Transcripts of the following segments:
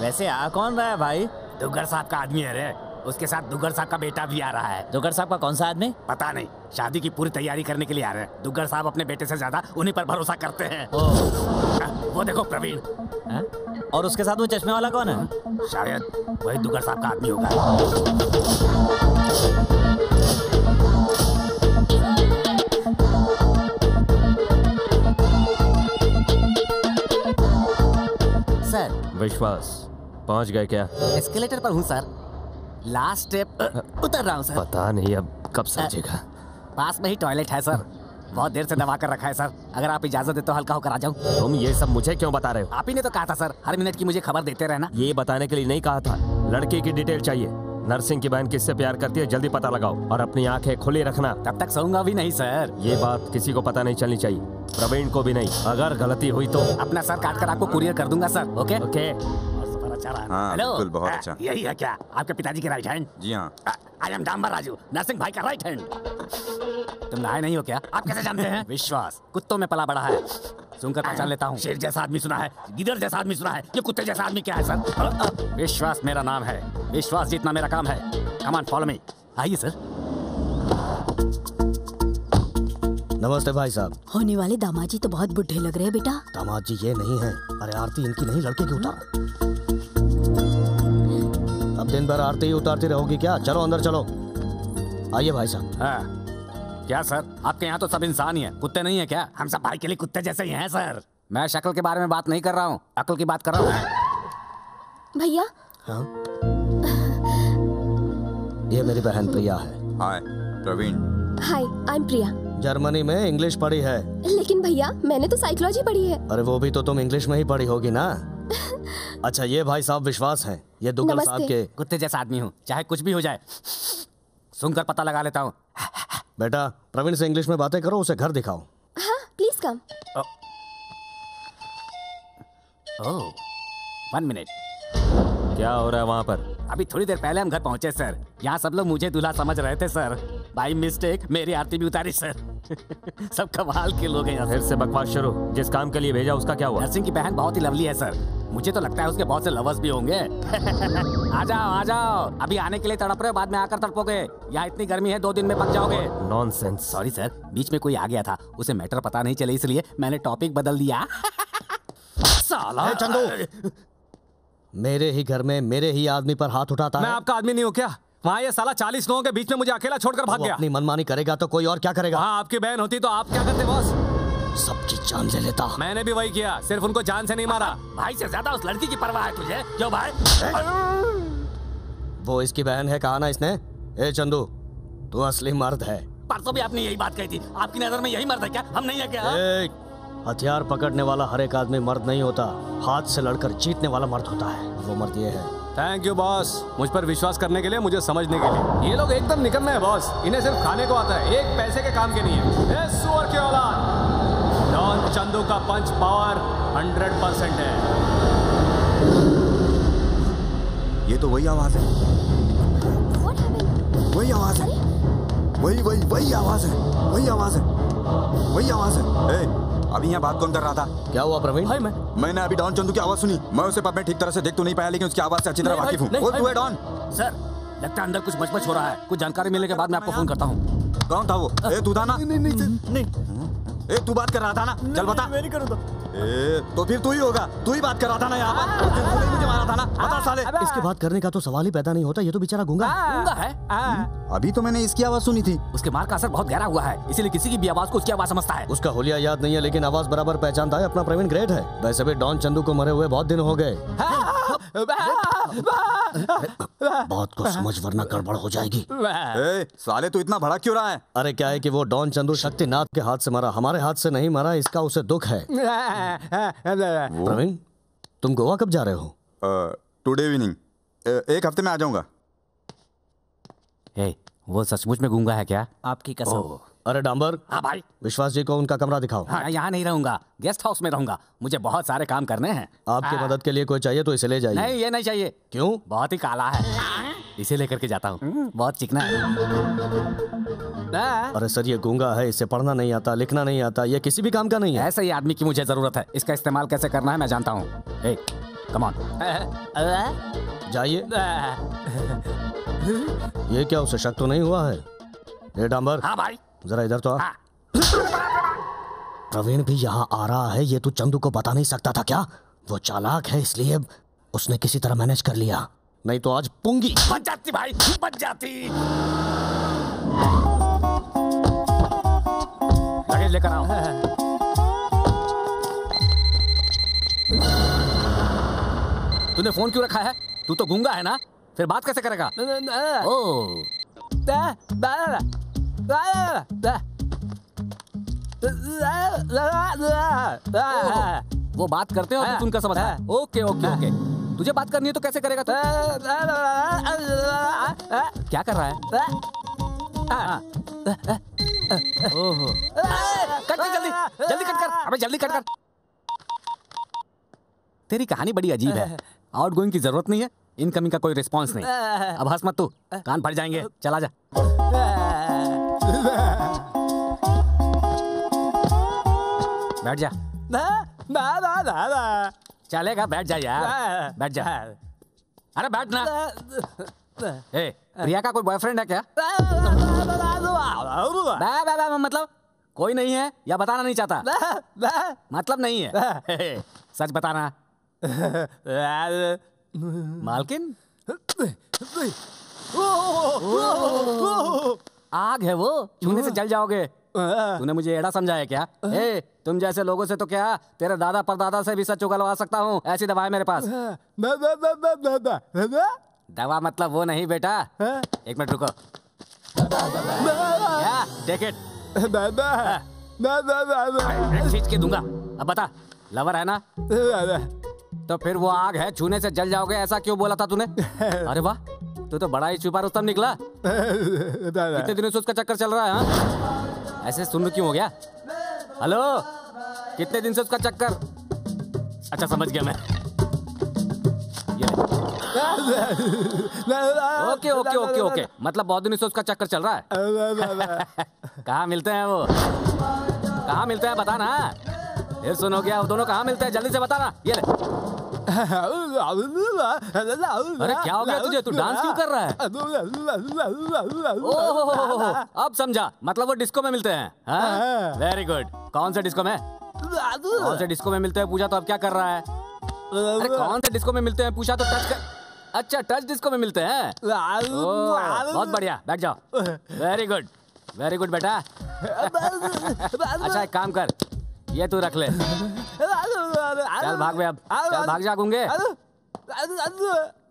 वैसे आ कौन रहा है भाई? दुग्गर साहब का आदमी है रे। उसके साथ दुग्गर साहब का बेटा भी आ रहा है। दुग्गर साहब का कौन सा आदमी? पता नहीं, शादी की पूरी तैयारी करने के लिए आ रहे हैं। दुग्गर साहब अपने बेटे से ज्यादा उन्हीं पर भरोसा करते हैं। वो देखो प्रवीण। और उसके साथ वो चश्मे वाला कौन है? शायद वही दुग्गर साहब का आदमी होगा। सर विश्वास, पहुंच गए क्या? एस्केलेटर पर हूँ सर। लास्ट स्टेप उतर रहा हूँ सर। पता नहीं अब कब समझेगा। पास में ही टॉयलेट है सर। बहुत देर से दबा कर रखा है सर। अगर आप इजाजत दे तो हल्का होकर आ जाऊँ। तुम ये सब मुझे क्यों बता रहे हो? आप ही ने तो कहा था सर, हर मिनट की मुझे खबर देते रहना। ये बताने के लिए नहीं कहा था। लड़की की डिटेल चाहिए। नर्सिंग की बहन किससे प्यार करती है जल्दी पता लगाओ और अपनी आंखें खुली रखना। तब तक सोऊंगा भी नहीं सर। ये बात किसी को पता नहीं चलनी चाहिए, प्रवीण को भी नहीं। अगर गलती हुई तो अपना सर काट कर आपको कुरियर कर दूंगा सर। Okay okay. हाँ, बिल्कुल, बहुत अच्छा। यही है क्या आपके पिताजी के राइट हैंड? जी हाँ। आई एम डांबर राजू, नरसिंह भाई का राइट हैंड। तुम नहाए नहीं हो क्या? आप कैसे जानते हैं? विश्वास कुत्तों में पला बड़ा है, सुनकर पहचान लेता हूँ। शेर जैसा आदमी सुना है, गिदड़ जैसा आदमी सुना है, ये कुत्ते जैसा आदमी क्या है सर? विश्वास मेरा नाम है, विश्वास जीतना मेरा काम है। Come on follow me. आइए सर। नमस्ते भाई साहब। होने वाले दामाद जी तो बहुत बुढ़े लग रहे हैं बेटा। दामाद जी ये नहीं है। अरे आरती इनकी नहीं, लड़के की उतारो। अब दिन भर आरती ही उतारती रहोगी क्या? चलो अंदर चलो। आइए भाई साहब। क्या सर, आपके यहाँ तो सब इंसान ही है, कुत्ते नहीं है क्या? हम सब भाई के लिए कुत्ते जैसे ही हैं सर। मैं शक्ल के बारे में बात नहीं कर रहा हूँ, अकल की बात कर रहा हूँ। भैया हाँ? ये मेरी बहन प्रिया है। हाय प्रवीण। हाय, आई एम प्रिया। जर्मनी में इंग्लिश पढ़ी है। लेकिन भैया मैंने तो साइकोलॉजी पढ़ी है। अरे वो भी तो तुम इंग्लिश में ही पढ़ी होगी ना। अच्छा ये भाई साहब विश्वास हैं। ये दुग्गल साहब के कुत्ते जैसा आदमी हूँ, चाहे कुछ भी हो जाए सुनकर पता लगा लेता हूँ। बेटा प्रवीण से इंग्लिश में बातें करो, उसे घर दिखाओ। हाँ प्लीज कम। Oh 1 minute. क्या हो रहा है वहाँ पर? अभी थोड़ी देर पहले हम घर पहुँचे सर। यहाँ सब लोग मुझे दूल्हा समझ रहे थे सर। बाई मिस्टेक मेरी आरती भी उतारी सर। सब कमाल के लोग हैं। फिर से बकवास शुरू। जिस काम के लिए भेजा उसका क्या हुआ? नर्सिंग की बहन बहुत ही लवली है सर। मुझे तो लगता है उसके बहुत से लवर्स भी होंगे। आ जाओ आ जाओ, अभी आने के लिए तड़प रहे हो, बाद में आकर तड़पोगे। यहाँ इतनी गर्मी है, 2 दिन में पक जाओगे। नॉनसेंस। सॉरी सर, बीच में कोई आ गया था, उसे मैटर पता नहीं चले इसलिए मैंने टॉपिक बदल दिया। साला चंदू, मेरे ही घर में मेरे ही आदमी पर हाथ उठाता है। मैं आपका आदमी नहीं हूँ क्या? वहाँ ये साला 40 लोगों के बीच में मुझे अकेला छोड़कर भाग गया। अपनी मनमानी करेगा तो कोई और क्या करेगा? हाँ आपकी बहन होती तो आप क्या करते बॉस? सबकी जान ले लेता। मैंने भी वही किया, सिर्फ उनको जान से नहीं मारा। भाई से ज्यादा उस लड़की की परवाह है तुझे। क्यों भाई? वो इसकी बहन है, कहा ना इसने। ए चंदू, तू असली मर्द है। परसों भी आपने यही बात कही थी। आपकी नजर में यही मर्द है क्या? हम नहीं है क्या? हथियार पकड़ने वाला हर एक आदमी मर्द नहीं होता, हाथ से लड़कर जीतने वाला मर्द होता है। वो मर्द ये है। थैंक यू बॉस, मुझ पर विश्वास करने के लिए, मुझे समझने के लिए। ये लोग एकदम निकम्मे हैं बॉस, इन्हें सिर्फ खाने को आता है, 1 पैसे के काम के नहीं है। सुअर के औलाद, डॉन चंदू का पंच पावर 100% है। ये तो वही आवाज है। वही आवाज है। वही आवाज है। वही आवाज है। वही आवाज है। अभी यहाँ बात कौन कर रहा था? क्या हुआ प्रवीण? भाई मैंने अभी डॉन चंदू की आवाज सुनी। मैं उसे पब में ठीक तरह से देख तो नहीं पाया, लेकिन उसकी आवाज से अच्छी तरह वाकिफ हूँ। बोल तू है डॉन? सर लगता है अंदर कुछ मचमच हो रहा है। कुछ जानकारी मिलने के बाद मैं आपको फोन करता हूँ। कौन था वो? ए तू था ना? नहीं। ए तू बात कर रहा था ना? चल बता। मैं नहीं करूँगा। ए तो फिर तू ही होगा। तू ही बात कर रहा था ना यहाँ पर। तूने मुझे मारा था ना? बता साले। इसके बात करने का तो सवाल ही पैदा नहीं होता। ये तो बेचारा गूंगा है। अभी तो मैंने इसकी आवाज सुनी थी। उसके मार का असर बहुत गहरा हुआ है, इसीलिए किसी की भी आवाज को उसकी आवाज समझता है। उसका हुलिया याद नहीं है, लेकिन आवाज बराबर पहचानता है। अपना प्रवीण ग्रेट है। वैसे भी डॉन चंदू को मरे हुए बहुत दिन हो गए। बहुत को समझ वरना गड़बड़ हो जाएगी। ए, साले तू इतना भड़क क्यों रहा है? अरे क्या है कि वो डॉन चंदू शक्तिनाथ के हाथ से मरा, हमारे हाथ से नहीं मरा। इसका उसे दुख है। प्रवीण तुम गोवा कब जा रहे हो? Today evening. 1 हफ्ते में आ जाऊंगा। वो सचमुच में गूंगा है क्या? आपकी कसम। अरे डांबर। हाँ भाई। विश्वास जी को उनका कमरा दिखाओ। हाँ, यहाँ नहीं रहूंगा, गेस्ट हाउस में रहूंगा। मुझे बहुत सारे काम करने हैं। आपकी मदद के लिए कोई चाहिए तो इसे ले जाइए। नहीं ये नहीं चाहिए। क्यों? बहुत ही काला है, इसे लेकर के जाता हूँ। बहुत चिकना है। अरे सर ये गूंगा है, इसे पढ़ना नहीं आता, लिखना नहीं आता, ये किसी भी काम का नहीं है। ऐसे ही आदमी की मुझे जरूरत है। इसका इस्तेमाल कैसे करना है मैं जानता हूँ। Come on. जाइए। ये क्या, उसे शक तो नहीं हुआ है? ये डांबर, हाँ भाई। जरा इधर तो आ। हाँ। प्रवीण भी यहाँ आ रहा है, ये तू चंदू को बता नहीं सकता था क्या? वो चालाक है इसलिए उसने किसी तरह मैनेज कर लिया, नहीं तो आज पुंगी बच जाती भाई, बच जाती। लगेज लेकर आओ। तूने फोन क्यों रखा है? तू तो गूंगा है ना, फिर बात कैसे करेगा? ओह, वो बात करते हो तो उनका समझ है। ओके ओके ओके, तुझे बात करनी है तो कैसे करेगा तू? क्या कर रहा है? ओहो, कट कर जल्दी, जल्दी कट कर, अबे जल्दी कट कर। तेरी कहानी बड़ी अजीब है। आउटगोइंग की जरूरत नहीं है, इनकमिंग का कोई रिस्पांस नहीं। अब हंस मत तू, कान फट जाएंगे। चला जा। बैठ जा। चलेगा, बैठ जा यार, बैठ जा। अरे बैठ ना। ए, प्रिया का कोई बॉयफ्रेंड है क्या? मतलब कोई नहीं है या बताना नहीं चाहता? मतलब नहीं है, सच बताना। मालकिन, आग है वो, छूने से जल जाओगे। तूने मुझे एड़ा समझा है क्या? ए, तुम जैसे लोगों से तो क्या, तेरे दादा परदादा से भी सच उगलवा सकता हूँ। ऐसी दवा है मेरे पास। दवा मतलब वो नहीं बेटा। एक मिनट रुको। क्या? Take it. खींच के दूंगा। अब बता, लवर है ना? तो फिर वो आग है, छूने से जल जाओगे, ऐसा क्यों बोला था तूने? अरे वाह, तू तो बड़ा ही छुपा रुस्तम निकला। कितने दिनों से उसका चक्कर चल रहा है? हाँ? ऐसे सुन क्यों हो गया? हेलो, कितने दिन से उसका चक्कर? अच्छा समझ गया मैं। ये ओके ओके ओके ओके, मतलब बहुत दिनों से उसका चक्कर चल रहा है। कहाँ मिलते हैं वो? कहाँ मिलते हैं बता ना। फिर सुन हो गया, वो दोनों कहाँ मिलते हैं, जल्दी से बताना। ये ले। अरे क्या हो गया तुझे, तू डांस क्यों कर रहा है? ओह, अब समझा, मतलब वो डिस्को में मिलते हैं। Very good. कौन से डिस्को में? कौन से डिस्को में मिलते हैं पूछा तो अब क्या कर रहा है? अरे कौन से डिस्को में मिलते हैं पूछा तो टच कर। अच्छा, टच डिस्को में मिलते हैं। बहुत बढ़िया, बैठ जाओ। वेरी गुड, वेरी गुड बेटा। अच्छा एक काम कर, ये तू रख ले। चल भाग बे अब, चल भाग जा गूंगे।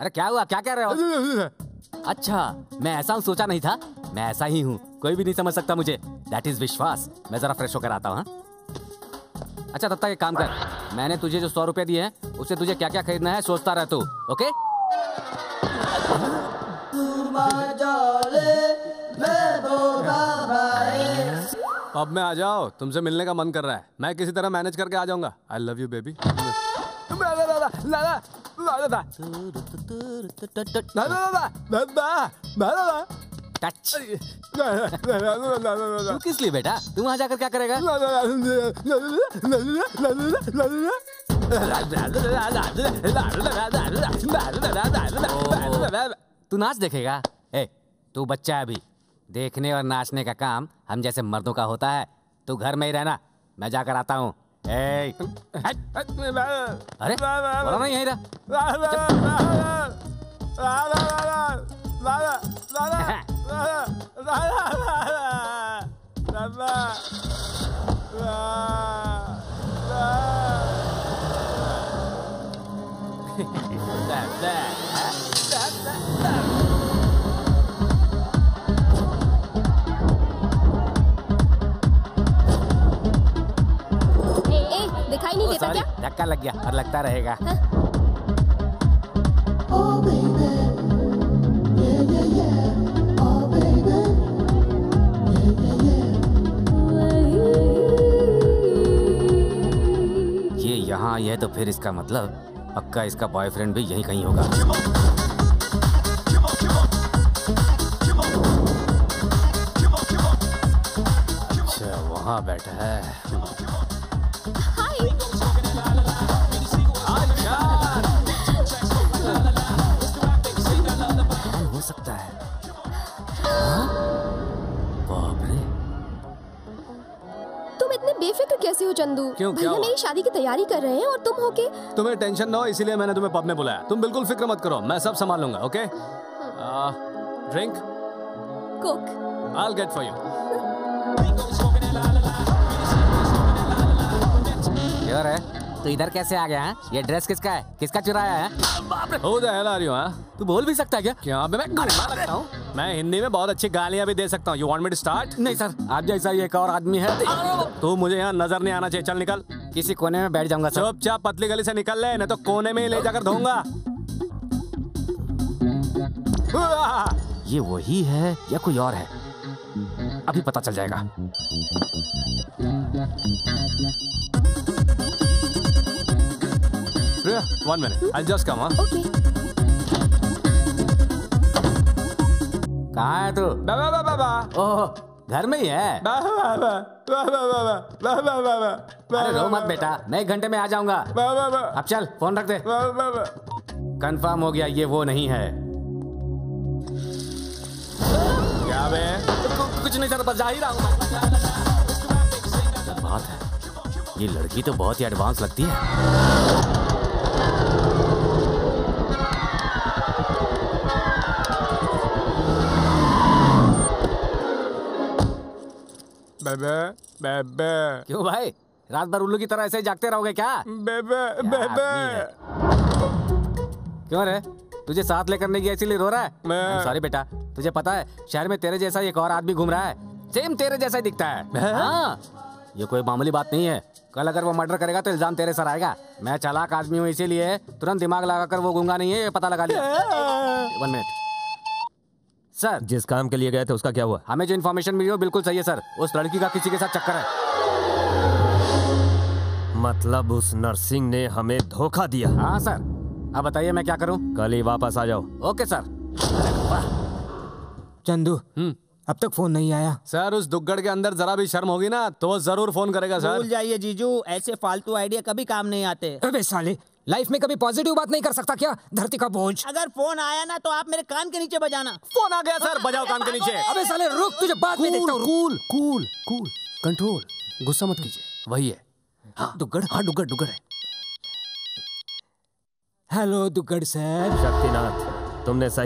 अरे क्या हुआ, क्या कह रहे हो? अच्छा, मैं ऐसा हूँ सोचा नहीं था। मैं ऐसा ही हूँ, कोई भी नहीं समझ सकता मुझे। दैट इज विश्वास। मैं जरा फ्रेश होकर आता हूँ। अच्छा तब तक एक काम कर, मैंने तुझे जो 100 रुपए दिए हैं उससे तुझे क्या क्या खरीदना है सोचता रह तू। ओके? अब मैं आ जाओ, तुमसे मिलने का मन कर रहा है। मैं किसी तरह मैनेज करके आ जाऊंगा। I love you baby. Touch. तू किस लिए बेटा? तू वहां जाकर क्या करेगा? तू नाच देखेगा? ए, तू बच्चा है अभी, देखने और नाचने का काम हम जैसे मर्दों का होता है। तू घर में ही रहना, मैं जाकर आता हूँ। अरे बोला नहीं यहीं रह। दिखाई नहीं देता क्या? धक्का लग गया और लगता रहेगा। ये यहाँ ये तो फिर इसका मतलब पक्का इसका बॉयफ्रेंड भी यहीं कहीं होगा। अच्छा वहाँ बैठा है। चंदू। क्यों, क्या भैया हुआ? मेरी शादी की तैयारी कर रहे हैं और तुम हो के। तुम्हें टेंशन ना हो इसीलिए मैंने तुम्हें पब में बुलाया। तुम बिल्कुल फिक्र मत करो, मैं सब संभाल लूंगा। Okay, drink Coke. I'll get for you. यार है तो इधर कैसे आ गया है? ये ड्रेस किसका है? किसका चुराया है? Who the hell are you, huh? तू बोल भी सकता है क्या? क्या मैं गंदा लगता हूँ? मैं हिंदी में बहुत अच्छी गालियाँ भी दे सकता हूँ। You want me to start? नहीं सर, आप जैसा ही एक और आदमी है। तू मुझे यहाँ नजर नहीं आना चाहिए। चल निकल। किसी कोने में बैठ जाऊंगा सर। चुपचाप पतली गली से निकल ले, नहीं तो कोने में ही ले जाकर धोऊंगा। ये वही है या कोई और है? अभी पता चल जाएगा। Priya, 1 minute. I'll just come, huh? Okay. कहाँ है तू? ओह, घर में ही है। अरे रो मत बेटा, मैं 1 घंटे में आ जाऊंगा। अब चल फोन रख दे। कंफर्म हो गया, ये वो नहीं है। क्या बे? कुछ नहीं सर, बस जा ही रहा हूँ। क्या बात है, ये लड़की तो बहुत ही एडवांस लगती है। बेबे बेबे क्यों भाई, रात भर उल्लू की तरह ऐसे ही जागते रहोगे क्या? बेबे बेबे। क्यों रे, तुझे साथ लेकर नहीं गया इसीलिए रो रहा है? मैं- सॉरी बेटा, तुझे पता है शहर में तेरे जैसा एक और आदमी घूम रहा है, सेम तेरे जैसा ही दिखता है। हाँ, ये कोई मामूली बात नहीं है। कल अगर वो मर्डर करेगा तो इल्जाम तेरे सर आएगा। मैं चालाक आदमी हूँ, इसीलिए तुरंत दिमाग लगाकर वो गूंगा नहीं है, ये पता लगा लिया। 1 मिनट सर, जिस काम के लिए गए थे उसका क्या हुआ? हमें जो इन्फॉर्मेशन मिली वो बिल्कुल सही है सर। उस लड़की का किसी के साथ चक्कर है। मतलब उस नरसिंह ने हमें धोखा दिया? हाँ सर। अब बताइए मैं क्या करूँ? कल ही वापस आ जाओ। Okay sir. चंदू, अब तक फोन नहीं आया। सर, उस दुग्गड़ के अंदर जरा भी शर्म होगी ना तो वो जरूर फोन करेगा सर। भूल जाइए जीजू, ऐसे फालतू आइडिया कभी काम नहीं आते। अबे साले, लाइफ में कभी पॉजिटिव बात नहीं कर सकता क्या? धरती का बोझ। अगर फोन आया ना तो आप मेरे कान के नीचे बजाना। फोन आ गया सर, बजाओ कान के नीचे। अबे साले रुक, तुझे बाद में देखता हूँ। कूल कूल कूल, कंट्रोल, गुस्सा मत कीजिए। वही है। हाँ दुग्गड़, हाँ डुग्गड़ डुग्गड़ है। Hello Duggar sir. शक्तिनाथ, तुमने सही